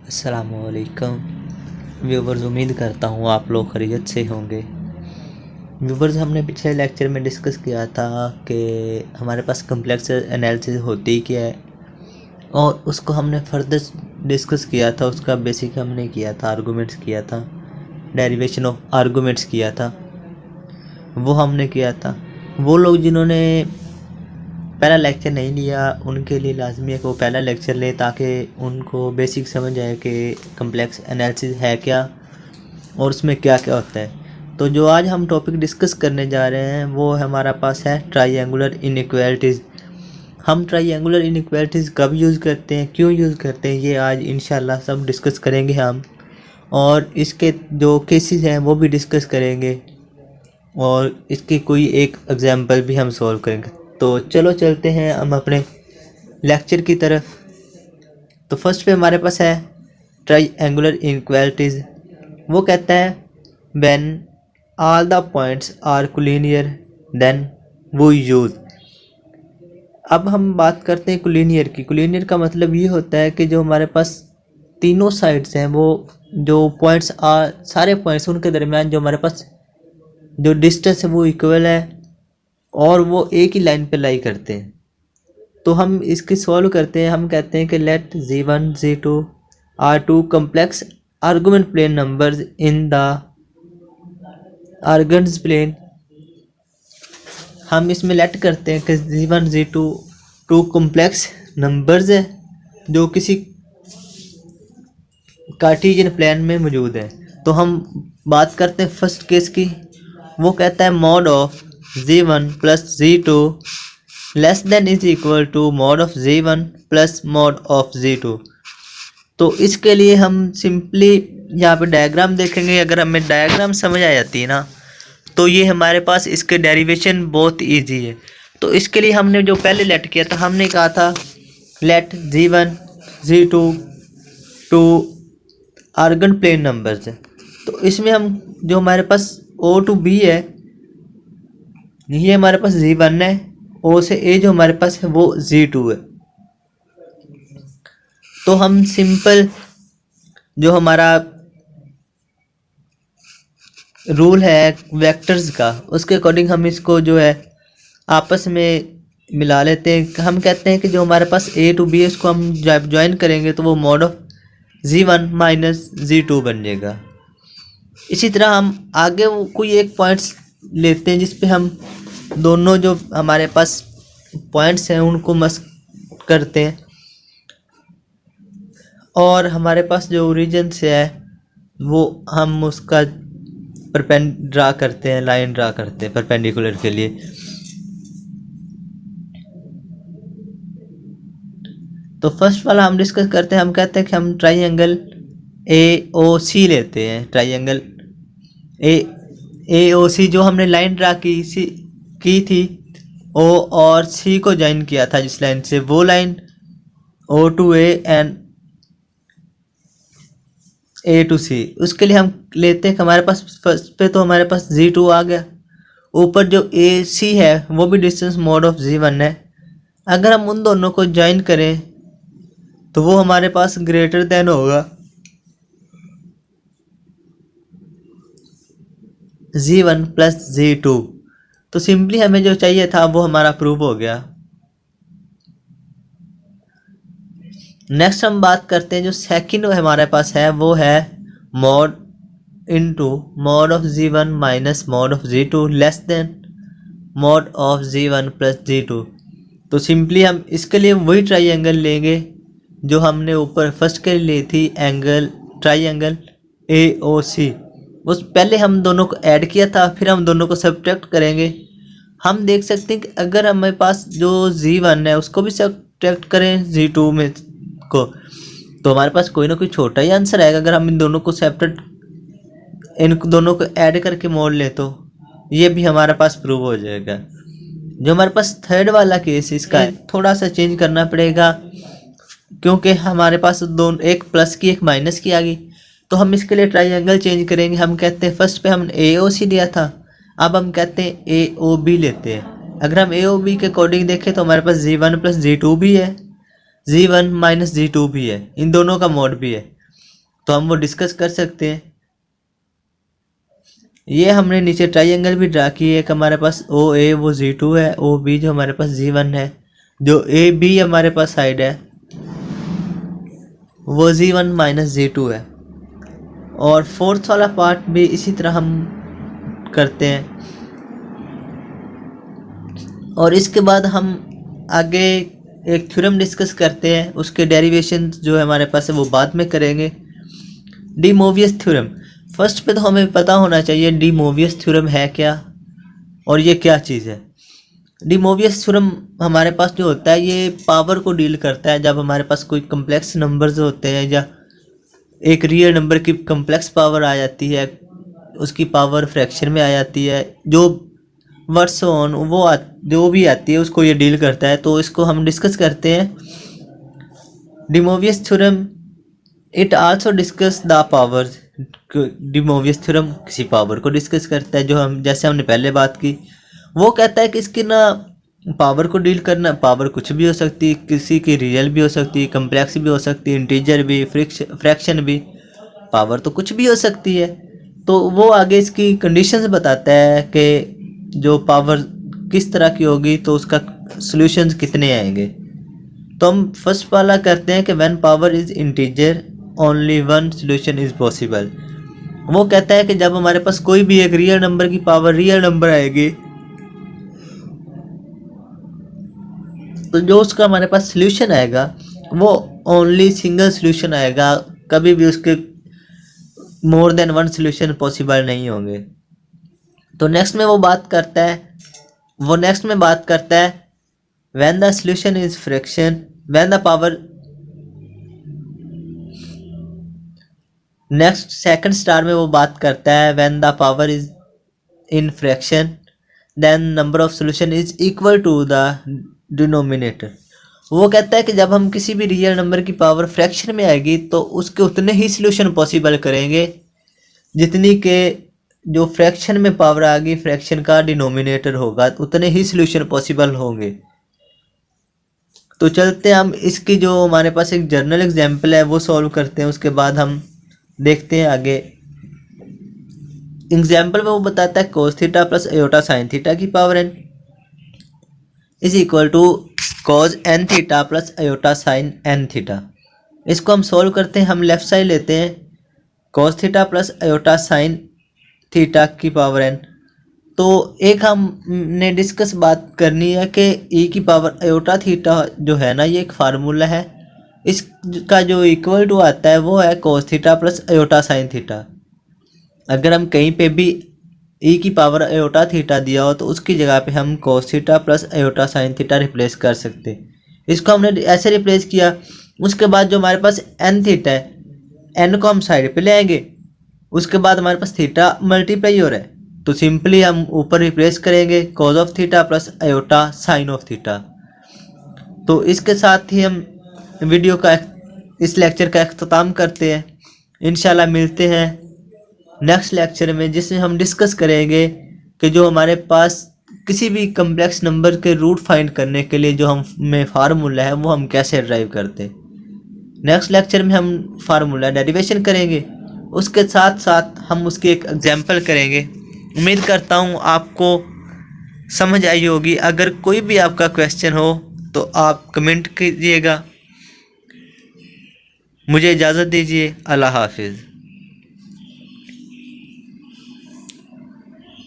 अस्सलामुअलैकुम व्यूवर्स, उम्मीद करता हूँ आप लोग खैरियत से होंगे। व्यूवर्स, हमने पिछले लेक्चर में डिस्कस किया था कि हमारे पास कम्प्लेक्स एनालिसिस होती क्या है और उसको हमने फर्दर डिस्कस किया था। उसका बेसिक हमने किया था, आर्गूमेंट्स किया था, डेरिवेशन ऑफ आर्गूमेंट्स किया था, वो हमने किया था। वो लोग जिन्होंने पहला लेक्चर नहीं लिया उनके लिए लाजमी है कि वो पहला लेक्चर ले ताकि उनको बेसिक समझ आए कि कम्प्लेक्स एनालिसिस है क्या और उसमें क्या क्या होता है। तो जो आज हम टॉपिक डिस्कस करने जा रहे हैं वो हमारा पास है ट्राइएंगुलर इनइक्वालिटीज़। हम ट्राइएंगुलर इनइक्वालिटीज़ कब यूज़ करते हैं, क्यों यूज़ करते हैं, ये आज इंशाल्लाह सब डिस्कस करेंगे हम। और इसके जो केसेस हैं वो भी डिस्कस करेंगे और इसकी कोई एक एग्जांपल भी हम सॉल्व करेंगे। तो चलो चलते हैं हम अपने लेक्चर की तरफ। तो फर्स्ट पे हमारे पास है ट्राइएंगुलर इनइक्वालिटीज़। वो कहता है when all the points are collinear then वो यूज़। अब हम बात करते हैं कोलिनियर की। कोलिनियर का मतलब ये होता है कि जो हमारे पास तीनों साइड्स हैं वो जो पॉइंट्स सारे पॉइंट्स उनके दरमियान जो हमारे पास जो डिस्टेंस है वो इक्वल है और वो एक ही लाइन पे लाई करते हैं। तो हम इसकी सॉल्व करते हैं। हम कहते हैं कि let z1 z2 are two complex argument plane numbers in the Argand's plane. हम इसमें लेट करते हैं कि z1 z2 to complex numbers है जो किसी कार्टेशियन प्लेन में मौजूद है। तो हम बात करते हैं फर्स्ट केस की। वो कहता है mod of z1 plus z2 less than is equal to mod of z1 plus mod of z2। तो इसके लिए हम सिंपली यहाँ पे डायग्राम देखेंगे। अगर हमें डायग्राम समझ आ जाती है ना तो ये हमारे पास इसके डेरिवेशन बहुत इजी है। तो इसके लिए हमने जो पहले लेट किया था, हमने कहा था let z1 z2 two Argand plane numbers है। तो इसमें हम जो हमारे पास o टू b है ये हमारे पास z1 है, o से a जो हमारे पास है वो z2 है। तो हम सिंपल जो हमारा रूल है वेक्टर्स का उसके अकॉर्डिंग हम इसको जो है आपस में मिला लेते हैं। हम कहते हैं कि जो हमारे पास a टू b है उसको हम जब ज्वाइन करेंगे तो वो mod of z1 minus z2 बन जाएगा। इसी तरह हम आगे वो कोई एक पॉइंट्स लेते हैं जिस पे हम दोनों जो हमारे पास पॉइंट्स हैं उनको मस करते हैं और हमारे पास जो ओरिजिन से है वो हम उसका ड्रा करते हैं, लाइन ड्रा करते हैं परपेंडिकुलर के लिए। तो फर्स्ट वाला हम डिस्कस करते हैं। हम कहते हैं कि हम ट्राइएंगल AOC लेते हैं। ट्राइएंगल AOC जो हमने लाइन ड्रा की थी O और C को ज्वाइन किया था जिस लाइन से, वो line O to A and A to C। उसके लिए हम लेते हैं कि हमारे पास फर्स्ट पे तो हमारे पास z2 आ गया, ऊपर जो AC है वो भी डिस्टेंस मॉड ऑफ z1 है। अगर हम उन दोनों को ज्वाइन करें तो वो हमारे पास ग्रेटर देन होगा z1 प्लस z2। तो सिंपली हमें जो चाहिए था वो हमारा प्रूव हो गया। नेक्स्ट हम बात करते हैं जो सेकंड हमारे पास है वो है mod into mod of z1 minus mod of z2 less then mod of z1 plus z2। तो सिंपली हम इसके लिए वही ट्राइएंगल लेंगे जो हमने ऊपर फर्स्ट के लिए थी, एंगल ट्राइएंगल AOC। उस पहले हम दोनों को ऐड किया था, फिर हम दोनों को सब्ट्रैक्ट करेंगे। हम देख सकते हैं कि अगर हमारे पास जो z1 है उसको भी सब्ट्रैक्ट करें z2 में को तो हमारे पास कोई ना कोई छोटा ही आंसर आएगा। अगर हम इन दोनों को सेपरेट इन दोनों को ऐड करके मोड़ लें तो ये भी हमारे पास प्रूव हो जाएगा। जो हमारे पास थर्ड वाला केस इसका है थोड़ा सा चेंज करना पड़ेगा क्योंकि हमारे पास दोनों एक प्लस की एक माइनस की आ गई। तो हम इसके लिए ट्राइएंगल चेंज करेंगे। हम कहते हैं फर्स्ट पे हमने AOC लिया था, अब हम कहते हैं AOB लेते हैं। अगर हम AOB के अकॉर्डिंग देखें तो हमारे पास z1 प्लस z2 भी है, z1 माइनस z2 भी है, इन दोनों का मॉड भी है। तो हम वो डिस्कस कर सकते हैं। ये हमने नीचे ट्राइंगल भी ड्रा की है। एक हमारे पास ओ ए वो Z2 है, ओ बी जो हमारे पास Z1 है, जो ए बी हमारे पास साइड है वो Z1 माइनस Z2 है। और फोर्थ वाला पार्ट भी इसी तरह हम करते हैं। और इसके बाद हम आगे एक थ्योरम डिस्कस करते हैं, उसके डेरिवेशन जो है हमारे पास है वो बाद में करेंगे। डी मोवियस थ्योरम, फर्स्ट पे तो हमें पता होना चाहिए डी मोवियस थ्योरम है क्या और ये क्या चीज़ है। डी मोवियस थ्योरम हमारे पास जो होता है ये पावर को डील करता है। जब हमारे पास कोई कम्प्लेक्स नंबर्स होते हैं या एक रियल नंबर की कम्प्लेक्स पावर आ जाती है, उसकी पावर फ्रैक्शन में आ जाती है, जो वर्ड्स ऑन वो जो भी आती है उसको ये डील करता है। तो इसको हम डिस्कस करते हैं। De Moivre's theorem it also discuss the powers. De Moivre's theorem किसी पावर को डिस्कस करता है, जो हम जैसे हमने पहले बात की। वो कहता है कि इसकी ना पावर को डील करना, पावर कुछ भी हो सकती है, किसी की रियल भी हो सकती है, कम्प्लेक्स भी हो सकती है, इंटीजर भी, फ्रैक्शन भी, पावर तो कुछ भी हो सकती है। तो वो आगे इसकी कंडीशंस बताता है कि जो पावर किस तरह की होगी तो उसका सॉल्यूशंस कितने आएंगे। तो हम फर्स्ट वाला करते हैं कि when power is integer only one solution is possible. वो कहता है कि जब हमारे पास कोई भी एक रियल नंबर की पावर रियल नंबर आएगी तो जो उसका हमारे पास सॉल्यूशन आएगा वो ओनली सिंगल सॉल्यूशन आएगा, कभी भी उसके more than one solution possible नहीं होंगे। तो नेक्स्ट में वो बात करता है when the solution is fraction, when the power, next second star में वो बात करता है when the power is in fraction then number of solution is equal to the denominator. वो कहता है कि जब हम किसी भी रियल नंबर की पावर फ्रैक्शन में आएगी तो उसके उतने ही सॉल्यूशन पॉसिबल करेंगे जितनी के जो फ्रैक्शन में पावर आ गई, फ्रैक्शन का डिनोमिनेटर होगा, उतने ही सॉल्यूशन पॉसिबल होंगे। तो चलते हैं हम इसकी जो हमारे पास एक जर्नल एग्जांपल है वो सॉल्व करते हैं, उसके बाद हम देखते हैं आगे। एग्जांपल में वो बताता है cos theta plus iota sine theta की power n is equal to cos n theta plus iota sine n theta. इसको हम सॉल्व करते हैं। हम लेफ्ट साइड लेते हैं cos theta plus iota sine theta की पावर n। तो एक हमने डिस्कस बात करनी है कि e की पावर आयोटा थीटा जो है ना, ये एक फार्मूला है, इसका जो इक्वल टू आता है वो है cos theta plus iota sine theta. अगर हम कहीं पे भी e की पावर आयोटा थीटा दिया हो तो उसकी जगह पे हम cos theta plus iota sine theta replace कर सकते। इसको हमने ऐसे रिप्लेस किया। उसके बाद जो हमारे पास n थीटा है, n को हम साइड पे ले आएंगे। उसके बाद हमारे पास थीटा मल्टीप्लाई हो रहा है तो सिंपली हम ऊपर रिप्लेस करेंगे cos of theta plus iota sign of theta. तो इसके साथ ही हम वीडियो का इस लेक्चर का अख्ताम करते हैं। इंशाल्लाह मिलते हैं नेक्स्ट लेक्चर में, जिसमें हम डिस्कस करेंगे कि जो हमारे पास किसी भी कम्प्लेक्स नंबर के रूट फाइंड करने के लिए जो हमें फार्मूला है वो हम कैसे ड्राइव करते हैं। नेक्स्ट लेक्चर में हम फार्मूला डेरिवेशन करेंगे, उसके साथ साथ हम उसकी एक एग्जांपल करेंगे। उम्मीद करता हूँ आपको समझ आई होगी। अगर कोई भी आपका क्वेश्चन हो तो आप कमेंट कीजिएगा। मुझे इजाज़त दीजिए। अल्लाह हाफिज़।